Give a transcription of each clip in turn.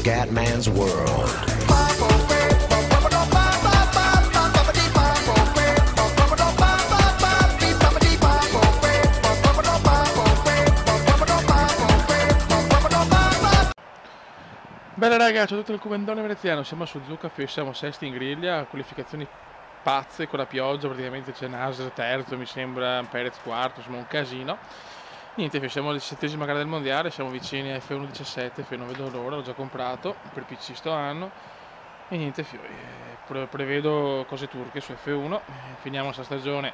Scatman's World. Bella raga, ciao a tutto il Cubendone veneziano, siamo su Zucca, siamo sesti in griglia, qualificazioni pazze con la pioggia, praticamente c'è Nasr terzo, mi sembra, Perez quarto, insomma un casino. Niente, siamo alla 17ª gara del mondiale, siamo vicini a F1 17, non vedo l'ora, l'ho già comprato per PC sto anno. E niente, prevedo cose turche su F1, finiamo questa stagione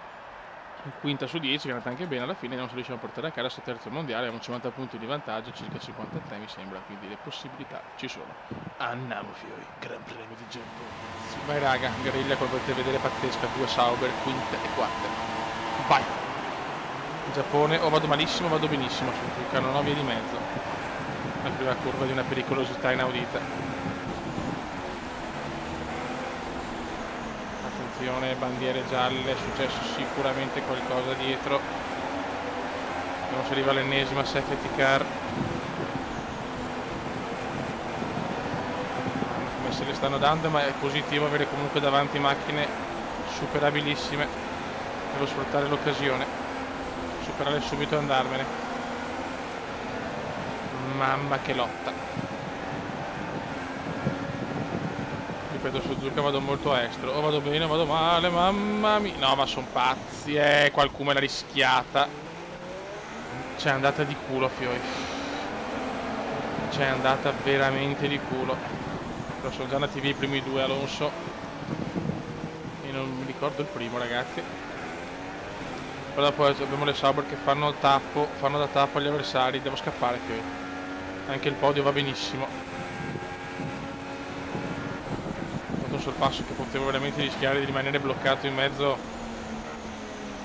in quinta su 10, che è andata anche bene alla fine, non si riusciamo a portare a casa sto terzo mondiale, abbiamo 50 punti di vantaggio, circa 53 mi sembra, quindi le possibilità ci sono. Andiamo fiori, Gran Premio di Giappone. Vai raga, griglia come potete vedere pazzesca, 2 Sauber, quinte e quarte. Vai! In Giappone o vado malissimo o vado benissimo su Zucca, non ho via di mezzo. La prima curva di una pericolosità inaudita. Attenzione, bandiere gialle, è successo sicuramente qualcosa dietro. Non si arriva all'ennesima safety car. Come se le stanno dando, ma è positivo avere comunque davanti macchine superabilissime. Devo sfruttare l'occasione, superare subito e andarmene. Mamma che lotta. Ripeto, su Zucca vado molto estro, o vado bene o vado male, mamma mia. No, ma sono pazzi, qualcuno l'ha rischiata. C'è andata di culo, fioi. C'è andata veramente di culo. Però sono già andati via i primi due, Alonso. E non mi ricordo il primo, ragazzi. Poi dopo abbiamo le Sauber che fanno da tappo agli avversari. Devo scappare, fioi. Anche il podio va benissimo. Un sorpasso che potevo veramente rischiare di rimanere bloccato in mezzo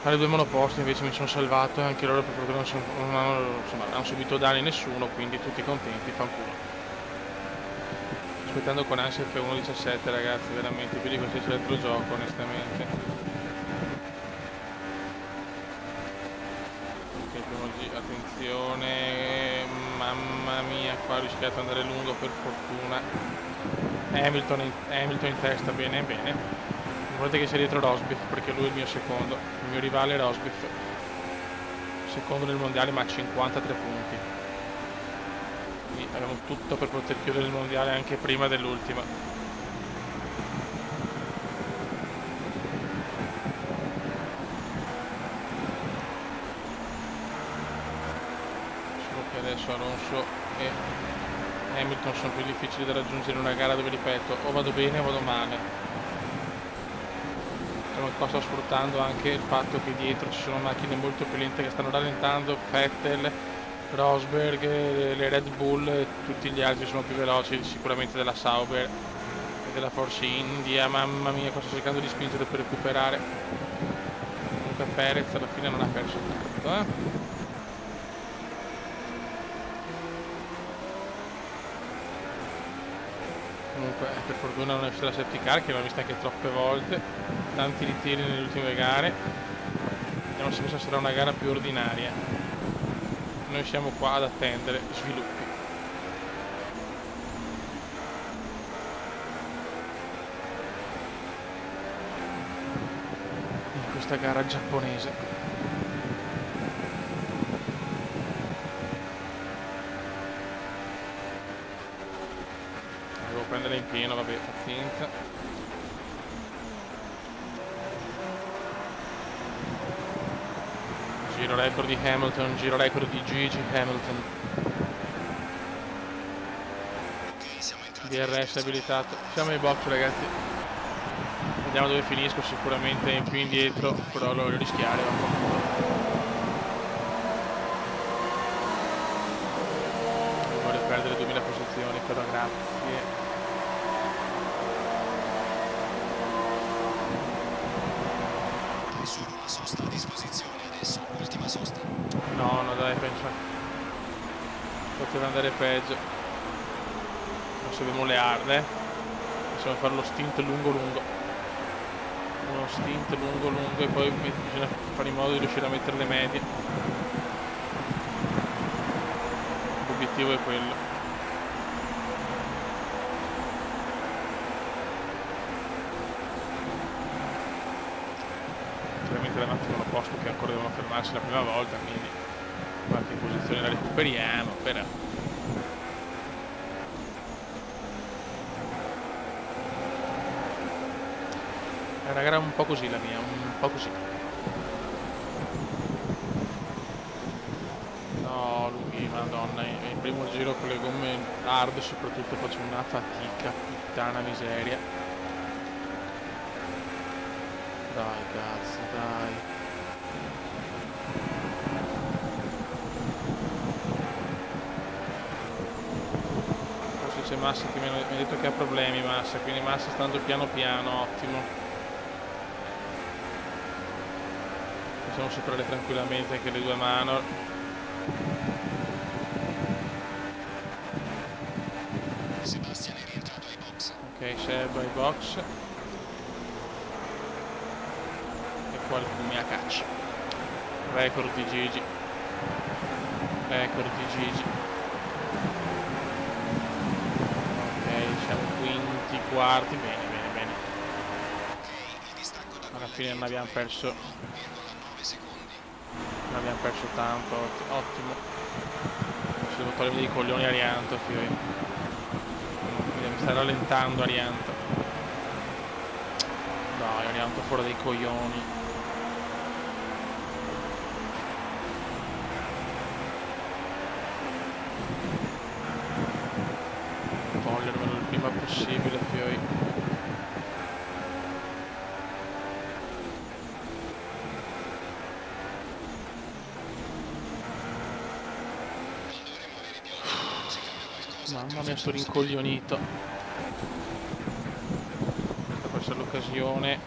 alle due monoposti, invece mi sono salvato e anche loro per fortuna non hanno subito danni nessuno, quindi tutti contenti, fanculo. Aspettando con ansia il F1 17 ragazzi, veramente più di qualsiasi altro gioco onestamente. Ok, primo G, attenzione, mamma mia, qua ho rischiato di andare lungo per fortuna. Hamilton in testa, bene bene. Non volete che sia dietro Rosberg perché lui è il mio secondo, il mio rivale è Rosberg, secondo nel mondiale ma a 53 punti, quindi abbiamo tutto per poter chiudere il mondiale anche prima dell'ultima. Solo che adesso Alonso e Hamilton sono più difficili da raggiungere in una gara dove, ripeto, o vado bene o vado male. Diciamo che qua sto sfruttando anche il fatto che dietro ci sono macchine molto più lente che stanno rallentando, Vettel, Rosberg, le Red Bull, tutti gli altri sono più veloci sicuramente della Sauber e della Force India. Mamma mia, qua sto cercando di spingere per recuperare. Comunque Perez alla fine non ha perso tanto, Comunque per fortuna non è uscita la safety car che l'ho vista anche troppe volte, tanti ritiri nelle ultime gare. Vediamo se questa sarà una gara più ordinaria. Noi siamo qua ad attendere sviluppi. In questa gara giapponese. Prendere in pieno, vabbè, pazienza. Giro record di Hamilton, giro record di Gigi Hamilton. DRS abilitato. Siamo ai box ragazzi. Vediamo dove finisco, sicuramente in più indietro, però lo voglio rischiare. Non voglio perdere 2000 posizioni, però grazie. Sosta a disposizione adesso, ultima sosta. No, dai, penso. Poteva andare peggio. Adesso abbiamo le hard, possiamo fare lo stint lungo. Uno stint lungo e poi bisogna fare in modo di riuscire a mettere le medie. L'obiettivo è quello. anche davanti al monoposto che ancora devono fermarsi la prima volta, quindi qualche posizione la recuperiamo, però è una gara un po' così la mia, un po' così. No, lui, madonna, il primo giro con le gomme hard soprattutto faccio una fatica, puttana miseria. Dai cazzo, dai. Forse c'è Massa che mi ha detto che ha problemi, Massa, quindi Massa sta andando piano piano, ottimo. Possiamo superare tranquillamente anche le due Manor. Sebastian è rientrato ai box. Ok, Seb ai box. E qualcuno a caccia. Record di Gigi. Record di Gigi. Ok, siamo quinti, quarti. Bene, bene, bene. Il distacco da Alla fine non abbiamo perso. 9 secondi. Non abbiamo perso tanto. Ottimo. Ci devo togliere dei coglioni a Arianto, figlio. Mi sta rallentando Arianto. Dai, Arianto fuori dei coglioni. Togliermelo il prima possibile, fioi. Mamma mia, sto rincoglionito. Questa può essere l'occasione.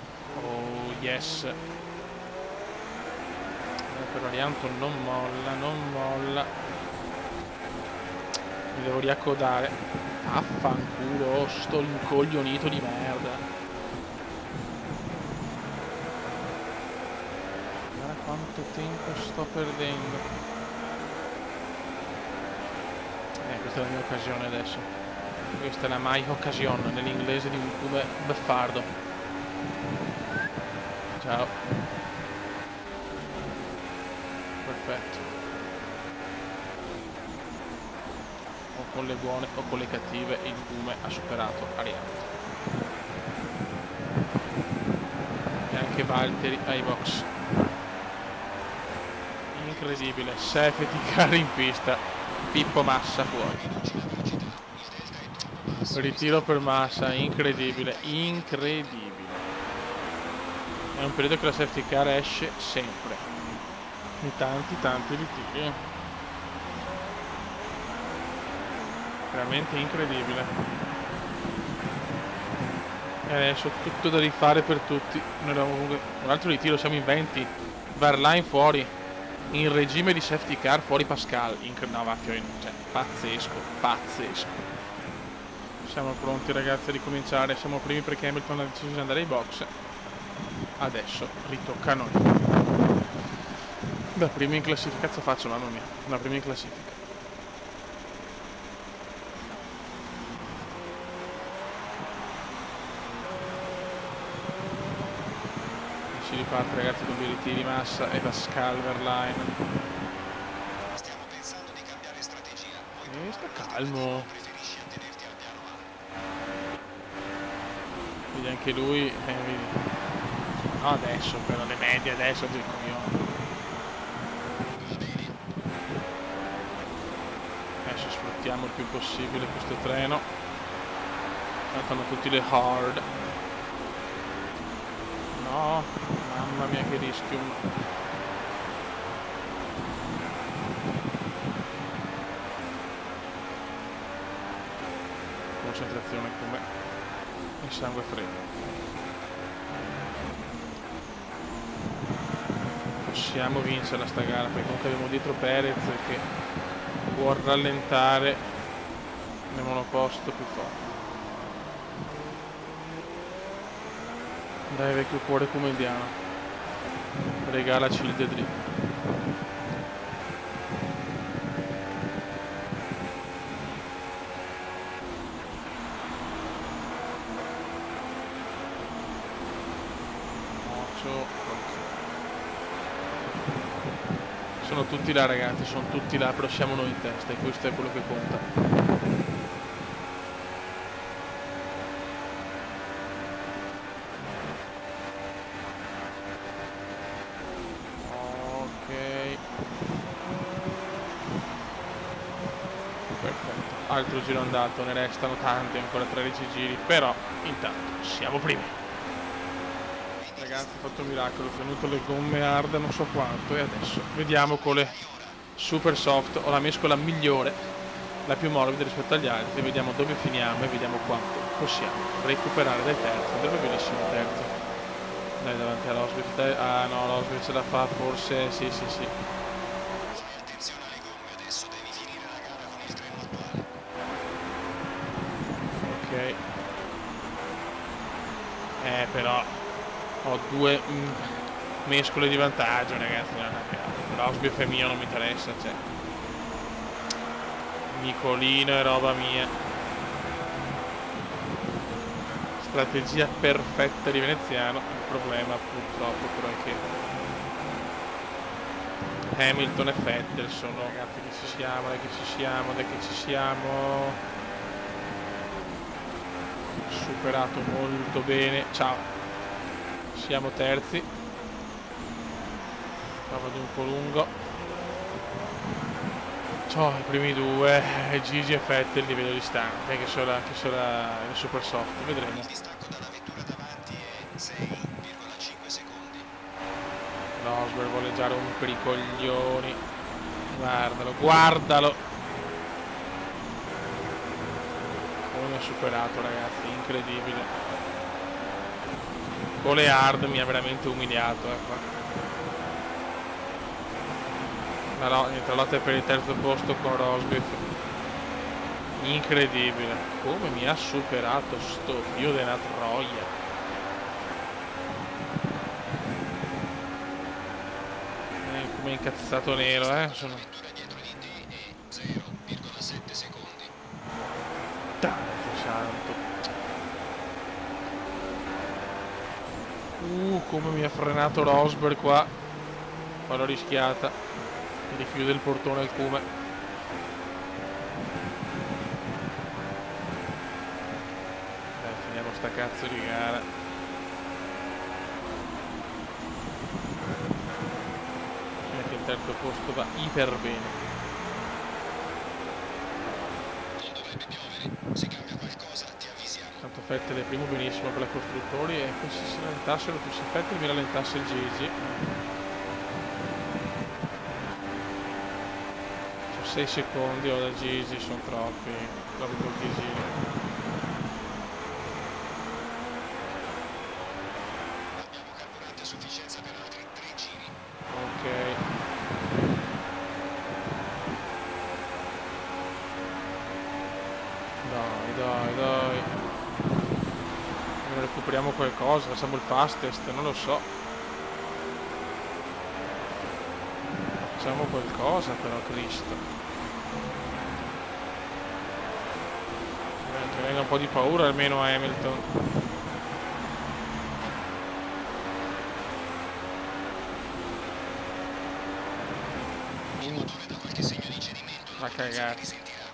Oh yes. Per Arianto non molla, non molla. Mi devo riaccodare. Affanculo, sto rincoglionito di merda. Guarda quanto tempo sto perdendo. Questa è la mia occasione adesso. Questa è la my occasion nell'inglese di un come beffardo. Ciao. Perfetto. O con le buone o con le cattive il Pume ha superato Arianto. E anche Valtteri ai box. Incredibile. Safety car in pista. Pippo Massa fuori. Ritiro per Massa, incredibile, incredibile. È un periodo che la safety car esce sempre. In tanti ritiri. Veramente incredibile. E adesso tutto da rifare per tutti. Noi abbiamo comunque un altro ritiro, siamo in 20. Verlaine fuori. In regime di safety car fuori Pascal. No, va, cioè, pazzesco, pazzesco. Siamo pronti ragazzi a ricominciare. Siamo primi perché Hamilton ha deciso di andare ai box. Adesso ritocca a noi. Da primi in classifica. Cazzo faccio, mamma mia. Da primi in classifica. Si riparte ragazzi con due ritiri Massa e Pascal Verlaine. Stiamo pensando di cambiare strategia. Sta calmo. Preferisci attenerti al piano A. Vedi anche lui. Vedi. No, adesso però le medie adesso del coglione. Adesso sfruttiamo il più possibile questo treno. Tanto hanno tutti le hard. No, mamma mia che rischio. Concentrazione come il sangue freddo. Possiamo vincerla sta gara perché comunque abbiamo dietro Perez che può rallentare nel monoposto più forte. Dai vecchio cuore come indiano, regalaci il Dedri. Mocio. sono tutti là ragazzi, sono tutti là, però siamo noi in testa e questo è quello che conta. Altro giro andato, ne restano tanti, ancora 13 giri, però intanto siamo primi. Ragazzi, ho fatto un miracolo, ho tenuto le gomme hard non so quanto e adesso vediamo con le super soft, ho la mescola migliore, la più morbida rispetto agli altri, vediamo dove finiamo e vediamo quanto possiamo recuperare dal terzo. Andrebbe benissimo il terzo. Dai, davanti a Rosberg, ah no, Rosberg ce la fa forse, sì. Attenzione alle gomme, adesso devi finire la gara con il treno attuale. Ok. Però ho due mescole di vantaggio ragazzi, non è vero. Rosberg è mio, non mi interessa, cioè Nicolino è roba mia. Strategia perfetta di veneziano. Il problema purtroppo però è che Hamilton e Vettel sono, ragazzi, che ci siamo, dai che ci siamo. Superato molto bene, ciao, siamo terzi, vado un po' lungo, ciao, i primi due, Gigi e Vettel li vedo distanti, che sono il super soft, vedremo. Il distacco dalla vettura davanti è 6,5 secondi. Rosberg vuole già rompere i coglioni, guardalo, come mi ha superato ragazzi, incredibile. Con le hard mi ha veramente umiliato, Ma no, niente, lotta per il terzo posto con Rosberg. Incredibile. Come mi ha superato sto figlio della troia. Come incazzato nero, sono... La vettura dietro l'ID è 0,7 secondi. Tanto santo. Come mi ha frenato Rosberg qua. Poi l'ho rischiata. Mi richiude il portone al cume. Dai, finiamo sta cazzo di gara. Che il terzo posto va iper bene. Non dovrebbe piovere, se cambia qualcosa ti avvisiamo. Tanto Vettel è primo benissimo per la costruttori e se si rallentassero più se Vettel mi rallentasse il Gigi. 6 secondi o da Gigi sono troppi pochi giri. Abbiamo carburante a sufficienza per altri 3 giri. Ok. Dai. Recuperiamo qualcosa, facciamo il fastest, non lo so. Facciamo qualcosa però, Cristo. Che venga un po' di paura almeno a Hamilton. Il motore dà qualche segno di cedimento. A cagare. Risentirà.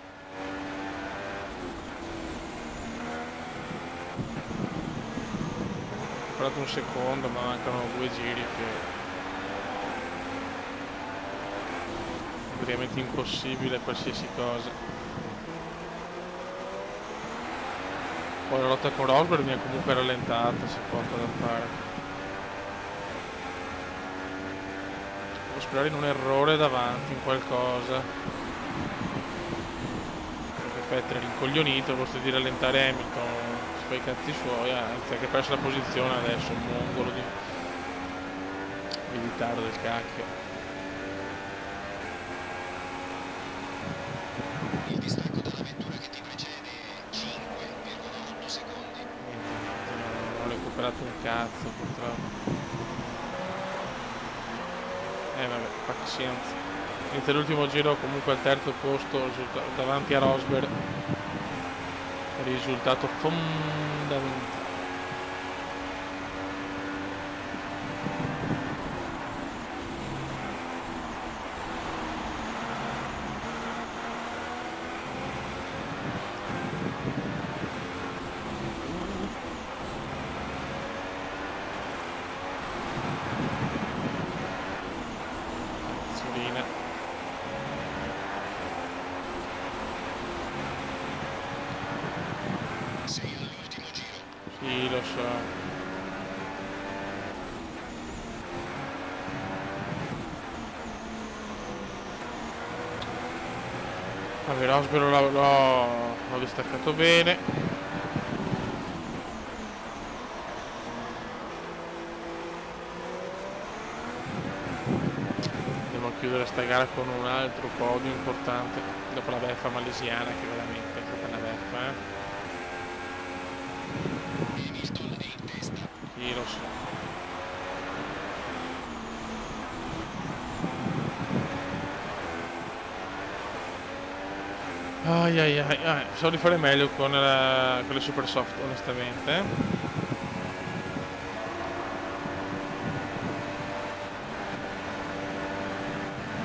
Ho sperato un secondo, ma mancano 2 giri che... praticamente impossibile qualsiasi cosa. Poi la lotta con Rosberg mi ha comunque rallentato, c'è poco da fare. Devo sperare in un errore davanti, in qualcosa. Perché Vettel è rincoglionito, posto di rallentare Hamilton, si fa i cazzi suoi, anzi ha che perso la posizione adesso, un mongolo di ritardo del cacchio. Il distacco dalla vettura che ti precede è 5,8 secondi. Non ho recuperato un cazzo purtroppo. Vabbè, pazienza. Inizia l'ultimo giro comunque al terzo posto davanti a Rosberg. Risultato fondamentale. Sì, lo so. Vabbè, Rosberg l'ho distaccato bene. Devo chiudere sta gara con un altro podio importante. Dopo la beffa malesiana, che veramente è stata una beffa, Hamilton è in testa. Sì, lo so. Ai ai ai, pensavo di fare meglio con le super soft, onestamente.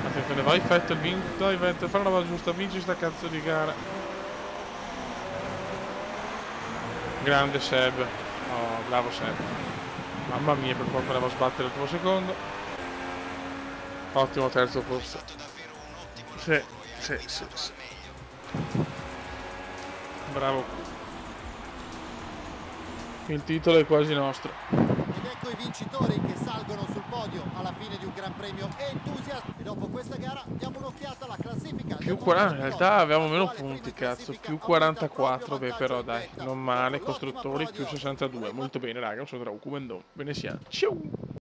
Attenzione, vai Vettel, dai Vettel, fai una roba giusta, vinci sta cazzo di gara. Grande Seb. Oh, bravo Seb. Mamma mia, per poco volevo sbattere il tuo secondo. Ottimo terzo Hai posto. fatto davvero un ottimo Sì, lavoro e sì, avrei sì, potuto sì. far meglio. Bravo. Il titolo è quasi nostro. Ed ecco i vincitori che salgono sul podio alla fine di un Gran Premio Enthusiast. E dopo questa gara diamo un'occhiata alla classifica. Più 40, in realtà avevamo meno punti, cazzo. Più 44, beh, però dai, non male. Costruttori più 62. Molto bene, raga. Un saluto da Ucumendon. Bene sia. Ciao!